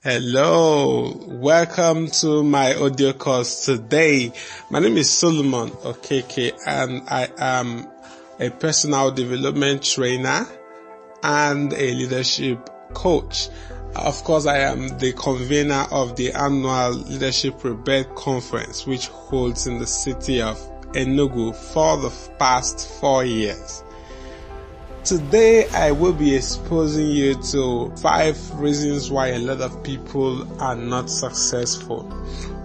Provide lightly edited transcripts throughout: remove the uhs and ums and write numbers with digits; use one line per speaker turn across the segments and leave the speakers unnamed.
Hello, welcome to my audio course today. My name is Solomon Okeke and I am a personal development trainer and a leadership coach. Of course, I am the convener of the annual Leadership Rebirth Conference, which holds in the city of Enugu for the past 4 years. Today, I will be exposing you to 5 reasons why a lot of people are not successful.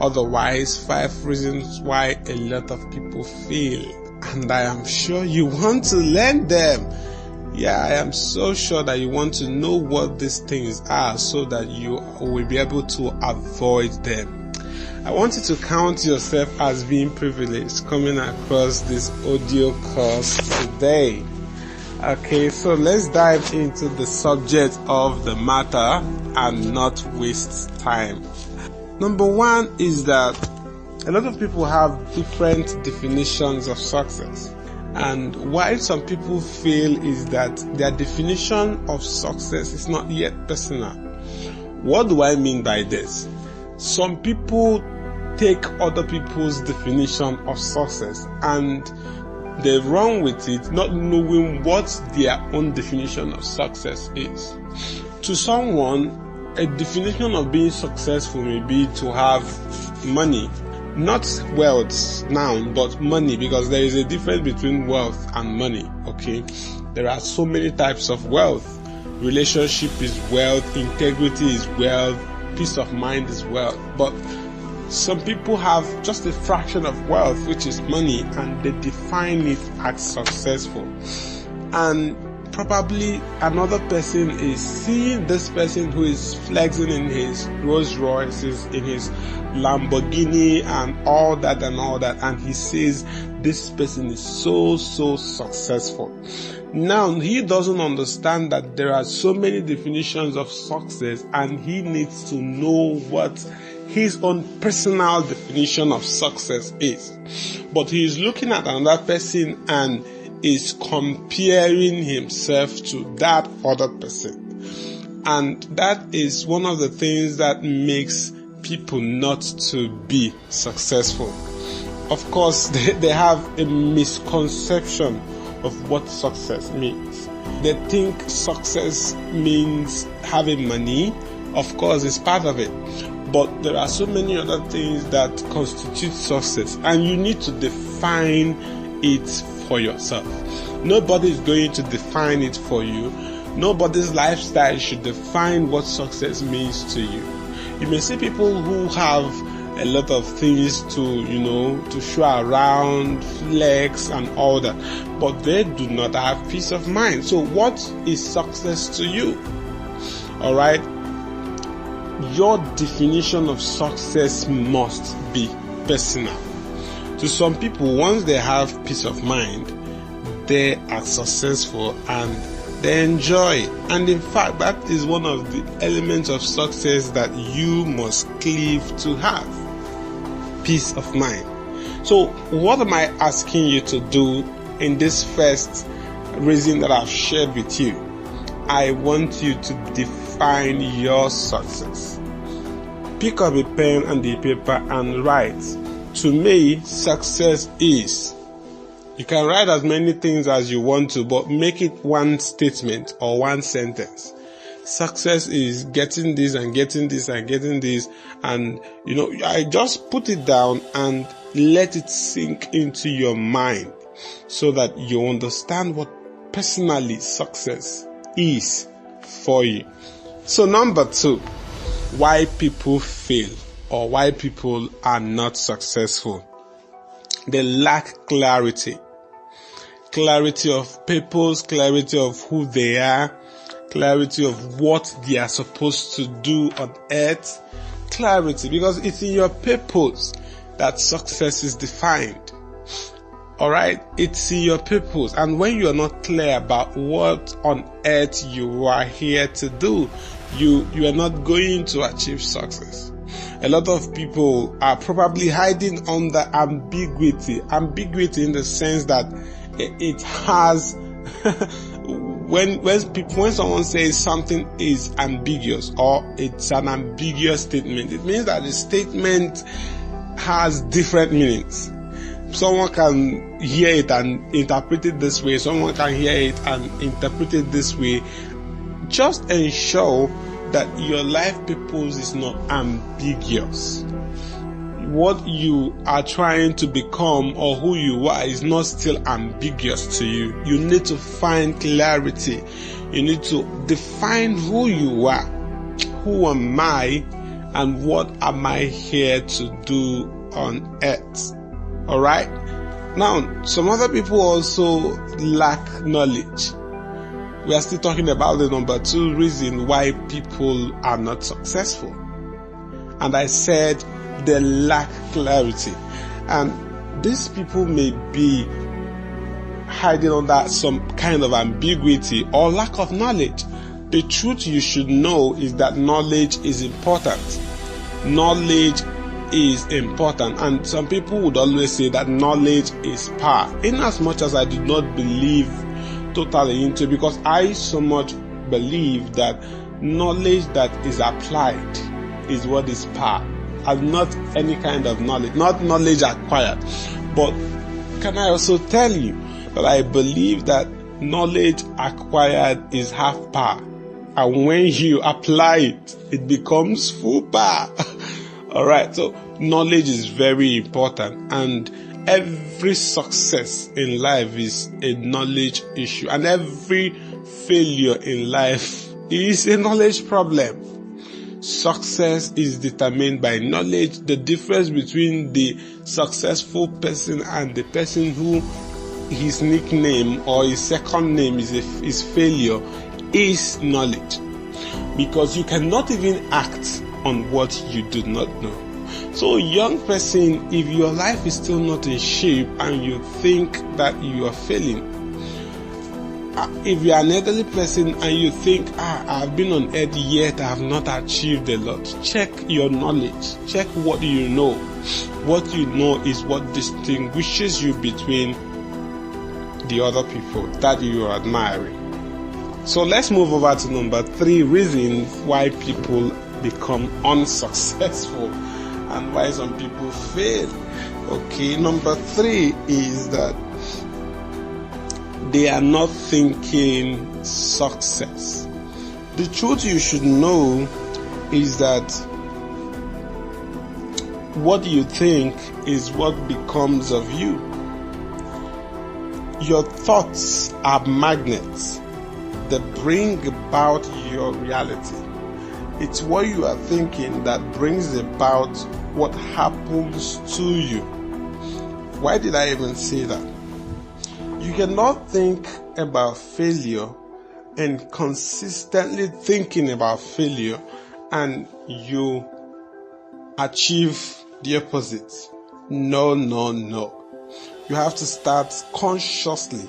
Otherwise, 5 reasons why a lot of people fail. And I am sure you want to learn them. Yeah, I am so sure that you want to know what these things are so that you will be able to avoid them. I want you to count yourself as being privileged coming across this audio course today. Okay, so let's dive into the subject of the matter and not waste time. Number 1 is that a lot of people have different definitions of success. And why some people fail is that their definition of success is not yet personal. What do I mean by this? Some people take other people's definition of success and they run with it, not knowing what their own definition of success is. To someone, a definition of being successful may be to have money. Not wealth now, but money, because there is a difference between wealth and money, okay? There are so many types of wealth. Relationship is wealth, integrity is wealth, peace of mind is wealth. But some people have just a fraction of wealth, which is money, and they define it as successful. And probably another person is seeing this person who is flexing in his Rolls Royces, in his Lamborghini and all that, and he says this person is so successful. Now he doesn't understand that there are so many definitions of success, and he needs to know what his own personal definition of success is. But he is looking at another person and is comparing himself to that other person. And that is one of the things that makes people not to be successful. Of course, they have a misconception of what success means. They think success means having money. Of course, it's part of it. But there are so many other things that constitute success, and you need to define it for yourself. Nobody is going to define it for you. Nobody's lifestyle should define what success means to you. You may see people who have a lot of things to show around, flex and all that, but they do not have peace of mind. So what is success to you? All right? Your definition of success must be personal. To some people, once they have peace of mind, they are successful and they enjoy. And in fact, that is one of the elements of success that you must cleave to have. Peace of mind. So what am I asking you to do in this first reason that I've shared with you? I want you to define your success. Pick up a pen and the paper and write. To me, success is. You can write as many things as you want to, but make it one statement or one sentence. Success is getting this and getting this and getting this. And, I just put it down and let it sink into your mind so that you understand what personally success is for you. So number 2, why people fail or why people are not successful. They lack clarity. Clarity of purpose, clarity of who they are, clarity of what they are supposed to do on earth. Clarity, because it's in your purpose that success is defined. Alright, it's in your purpose, and when you are not clear about what on earth you are here to do, you are not going to achieve success. A lot of people are probably hiding under ambiguity in the sense that it has when someone says something is ambiguous or it's an ambiguous statement, it means that the statement has different meanings. Someone can hear it and interpret it this way. Someone can hear it and interpret it this way. Just ensure that your life purpose is not ambiguous. What you are trying to become or who you are is not still ambiguous to you. You need to find clarity. You need to define who you are. Who am I and what am I here to do on earth? Alright? Now, some other people also lack knowledge. We are still talking about the number 2 reason why people are not successful. And I said they lack clarity. And these people may be hiding under some kind of ambiguity or lack of knowledge. The truth you should know is that knowledge is important. Knowledge is important, and some people would always say that knowledge is power. In as much as I do not believe totally into it, because I so much believe that knowledge that is applied is what is power, and not any kind of knowledge, not knowledge acquired. But can I also tell you that I believe that knowledge acquired is half power, and when you apply it, it becomes full power. Alright, so knowledge is very important, and every success in life is a knowledge issue, and every failure in life is a knowledge problem. Success is determined by knowledge. The difference between the successful person and the person who his nickname or his second name is failure is knowledge, because you cannot even act on what you do not know. So, young person, if your life is still not in shape and you think that you are failing, if you are an elderly person and you think, I've been on earth yet I have not achieved a lot, check your knowledge, check what you know. What you know is what distinguishes you between the other people that you are admiring. So let's move over to number 3 reasons why people become unsuccessful and why some people fail. Okay, number 3 is that they are not thinking success. The truth you should know is that what you think is what becomes of you. Your thoughts are magnets that bring about your reality. It's what you are thinking that brings about what happens to you. Why did I even say that? You cannot think about failure and consistently thinking about failure and you achieve the opposite. No. You have to start consciously,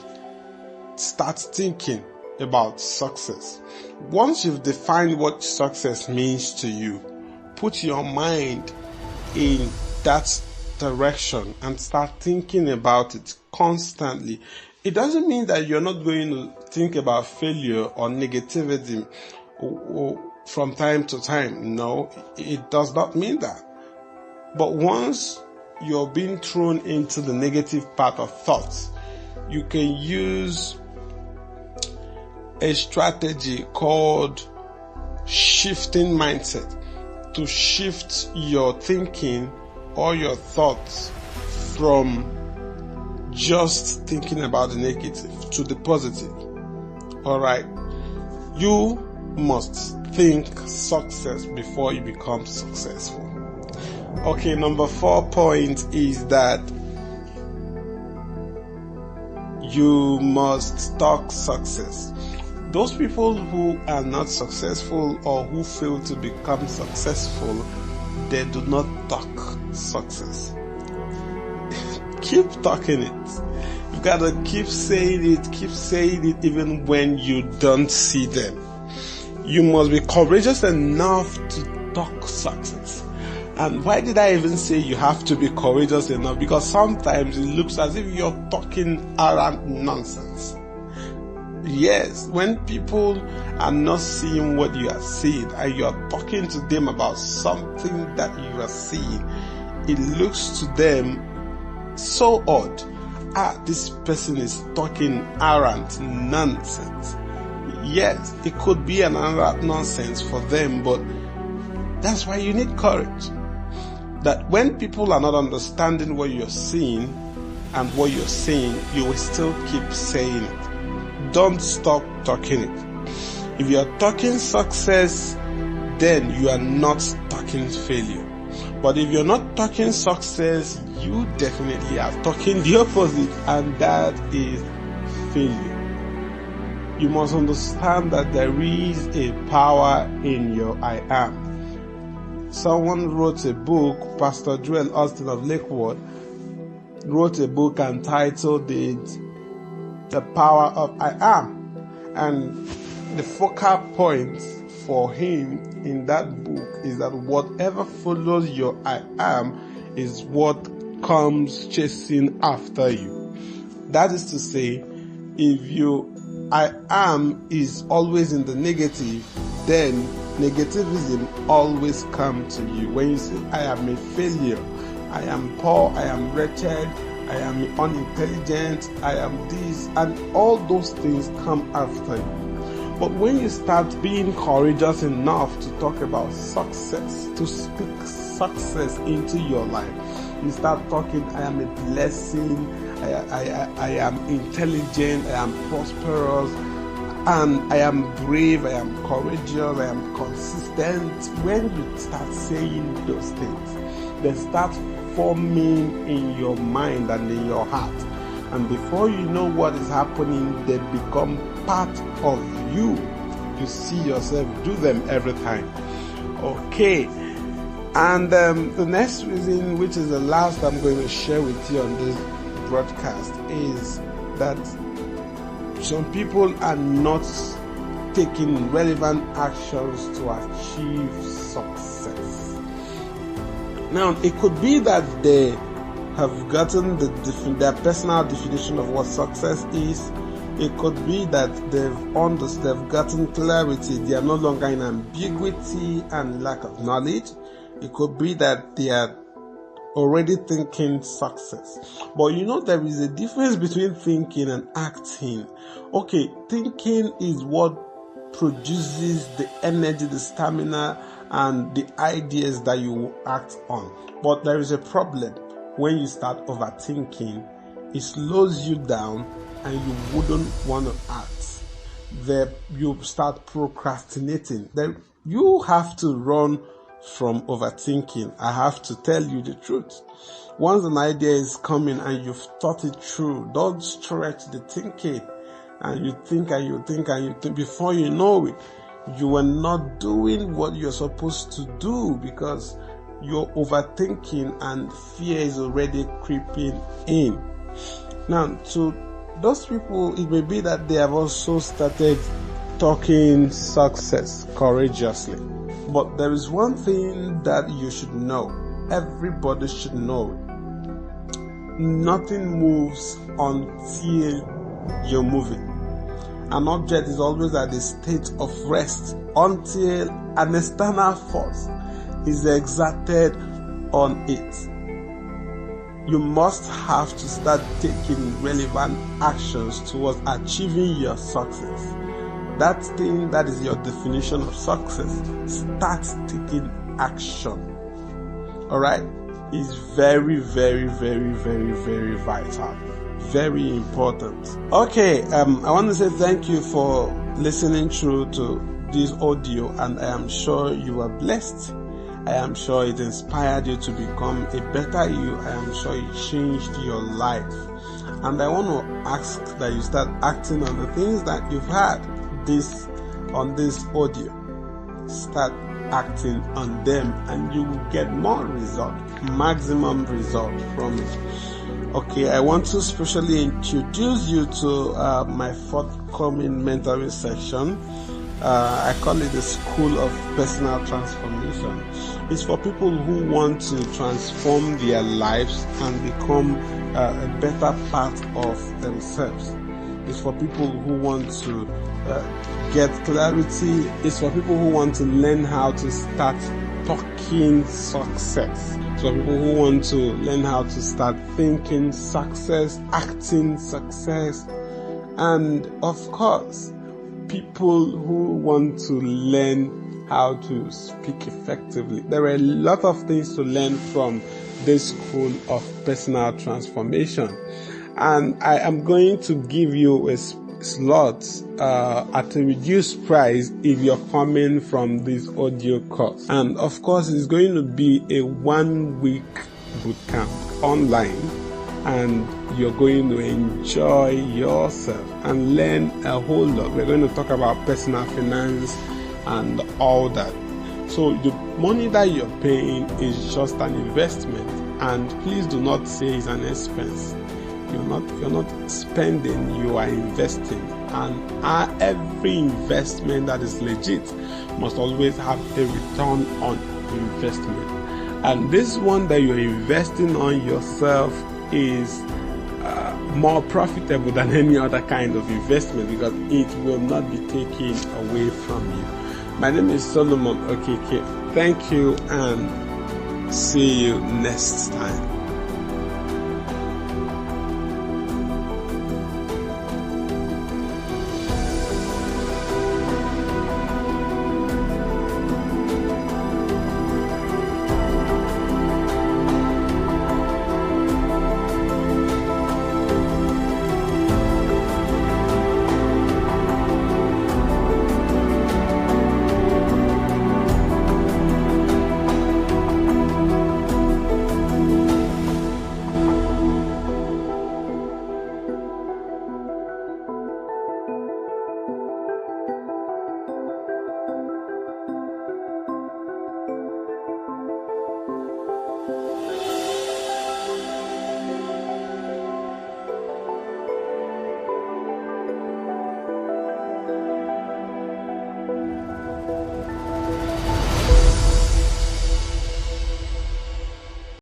start thinking about success. Once you've defined what success means to you, put your mind in that direction and start thinking about it constantly. It doesn't mean that you're not going to think about failure or negativity from time to time. No, it does not mean that. But once you're being thrown into the negative part of thoughts, you can use a strategy called shifting mindset to shift your thinking or your thoughts from just thinking about the negative to the positive. Alright, you must think success before you become successful. Okay, number 4 point is that you must talk success. Those people who are not successful or who fail to become successful, they do not talk success. Keep talking it. You gotta keep saying it even when you don't see them. You must be courageous enough to talk success. And why did I even say you have to be courageous enough? Because sometimes it looks as if you're talking around nonsense. Yes, when people are not seeing what you are seeing and you are talking to them about something that you are seeing, it looks to them so odd. This person is talking arrant nonsense. Yes, it could be an arrant nonsense for them, but that's why you need courage. That when people are not understanding what you're seeing and what you're saying, you will still keep saying it. Don't stop talking it. If you're talking success, then you are not talking failure. But if you're not talking success, you definitely are talking the opposite, and that is failure. You must understand that there is a power in your I am. Someone wrote a book, Pastor Joel Austin of Lakewood wrote a book and titled it The Power of I Am. And the focal point for him in that book is that whatever follows your I am is what comes chasing after you. That is to say, if you I am is always in the negative, then negativism always comes to you. When you say, I am a failure, I am poor, I am wretched, I am unintelligent, I am this, and all those things come after you. But when you start being courageous enough to talk about success, to speak success into your life, you start talking, I am a blessing, I am intelligent, I am prosperous, and I am brave, I am courageous, I am consistent. When you start saying those things, they start forming in your mind and in your heart. And before you know what is happening, they become part of you. You see yourself do them every time. Okay. And the next reason, which is the last I'm going to share with you on this broadcast, is that some people are not taking relevant actions to achieve success. Now, it could be that they have gotten their personal definition of what success is. It could be that they've gotten clarity. They are no longer in ambiguity and lack of knowledge. It could be that they are already thinking success. But you know, there is a difference between thinking and acting. Okay, thinking is what produces the energy, the stamina, and the ideas that you will act on. But there is a problem. When you start overthinking, it slows you down and you wouldn't want to act. Then you start procrastinating. Then you have to run from overthinking. I have to tell you the truth. Once an idea is coming and you've thought it through, don't stretch the thinking. And you think and you think and you think. Before you know it, you are not doing what you're supposed to do because you're overthinking and fear is already creeping in. Now, to those people, it may be that they have also started talking success courageously. But there is one thing that you should know. Everybody should know it. Nothing moves until you're moving. An object is always at a state of rest until an external force is exerted on it. You must have to start taking relevant actions towards achieving your success. That thing that is your definition of success, start taking action. Alright? It's very, very, very, very, very vital. Very important. Okay, I want to say thank you for listening through to this audio, and I am sure you are blessed. I am sure it inspired you to become a better you. I am sure it changed your life. And I want to ask that you start acting on the things that you've heard on this audio. Start acting on them and you will get more result, maximum result from it. Okay, I want to specially introduce you to my forthcoming mentoring section. I call it the School of Personal Transformation. It's for people who want to transform their lives and become a better part of themselves. It's for people who want to get clarity. It's for people who want to learn how to start talking success. It's for people who want to learn how to start thinking success, acting success. And of course, people who want to learn how to speak effectively. There are a lot of things to learn from this school of personal transformation. And I am going to give you a slot at a reduced price if you're coming from this audio course. And of course, it's going to be a 1-week bootcamp online, and you're going to enjoy yourself and learn a whole lot. We're going to talk about personal finance and all that. So the money that you're paying is just an investment, and please do not say it's an expense. You're not spending, you are investing. And every investment that is legit must always have a return on investment. And this one that you're investing on yourself is more profitable than any other kind of investment, because it will not be taken away from you. My name is Solomon Okeke. Thank you, and see you next time.